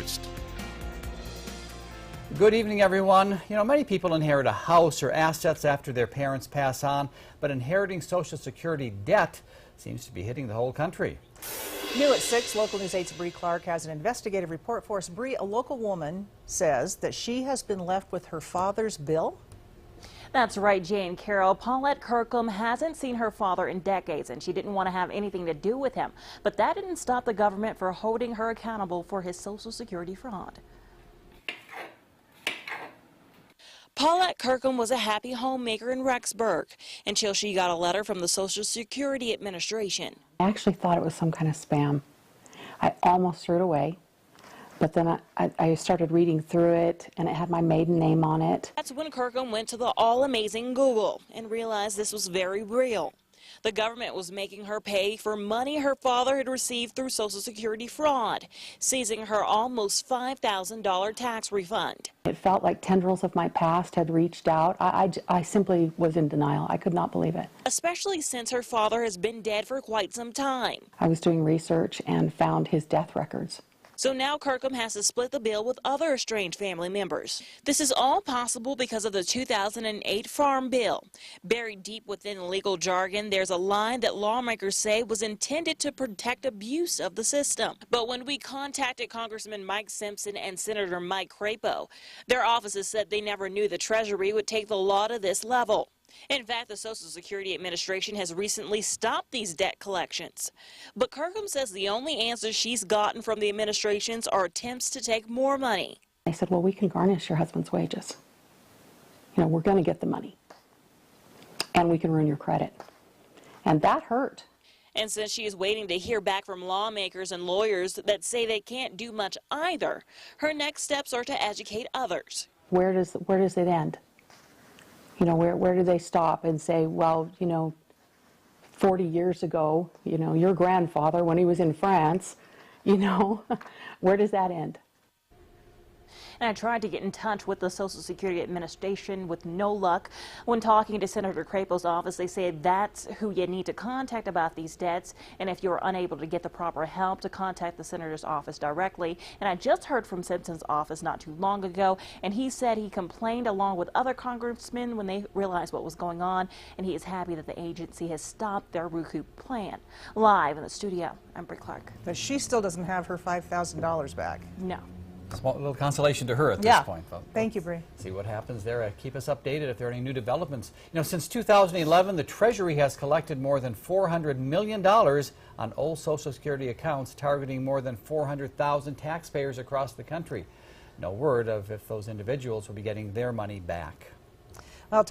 next. Good evening, everyone. You know, many people inherit a house or assets after their parents pass on, but inheriting Social Security debt seems to be hitting the whole country. New at 6, Local News 8's Bree Clark has an investigative report for us. Bree, a local woman says that she has been left with her father's bill. That's right, Jane Carroll. Paulette Kirkham hasn't seen her father in decades, and she didn't want to have anything to do with him. But that didn't stop the government from holding her accountable for his Social Security fraud. Paulette Kirkham was a happy homemaker in Rexburg until she got a letter from the Social Security Administration. I actually thought it was some kind of spam. I almost threw it away, but then I started reading through it, and it had my maiden name on it. That's when Kirkham went to the all-amazing Google and realized this was very real. The government was making her pay for money her father had received through Social Security fraud, seizing her almost $5,000 tax refund. It felt like tendrils of my past had reached out. I simply was in denial. I could not believe it. Especially since her father has been dead for quite some time. I was doing research and found his death records. So now Kirkham has to split the bill with other estranged family members. This is all possible because of the 2008 Farm Bill. Buried deep within legal jargon, there's a line that lawmakers say was intended to protect abuse of the system. But when we contacted Congressman Mike Simpson and Senator Mike Crapo, their offices said they never knew the Treasury would take the law to this level. In fact, the Social Security Administration has recently stopped these debt collections. But Kirkham says the only answers she's gotten from the administrations are attempts to take more money. They said, well, we can garnish your husband's wages. You know, we're going to get the money. And we can ruin your credit. And that hurt. And since she is waiting to hear back from lawmakers and lawyers that say they can't do much either, her next steps are to educate others. Where does it end? You know, where do they stop and say, well, you know, 40 years ago, you know, your grandfather, when he was in France, you know, where does that end? And I tried to get in touch with the Social Security Administration with no luck. When talking to Senator Crapo's office, they said that's who you need to contact about these debts. And if you're unable to get the proper help, to contact the senator's office directly. And I just heard from Simpson's office not too long ago, and he said he complained along with other congressmen when they realized what was going on. And he is happy that the agency has stopped their recoup plan. Live in the studio, I'm Bree Clark. But she still doesn't have her $5,000 back. No. Small little consolation to her at this point. Thank you, Bree. See what happens there. Keep us updated if there are any new developments. You know, since 2011, the Treasury has collected more than $400 million on old Social Security accounts, targeting more than 400,000 taxpayers across the country. No word of if those individuals will be getting their money back. Well,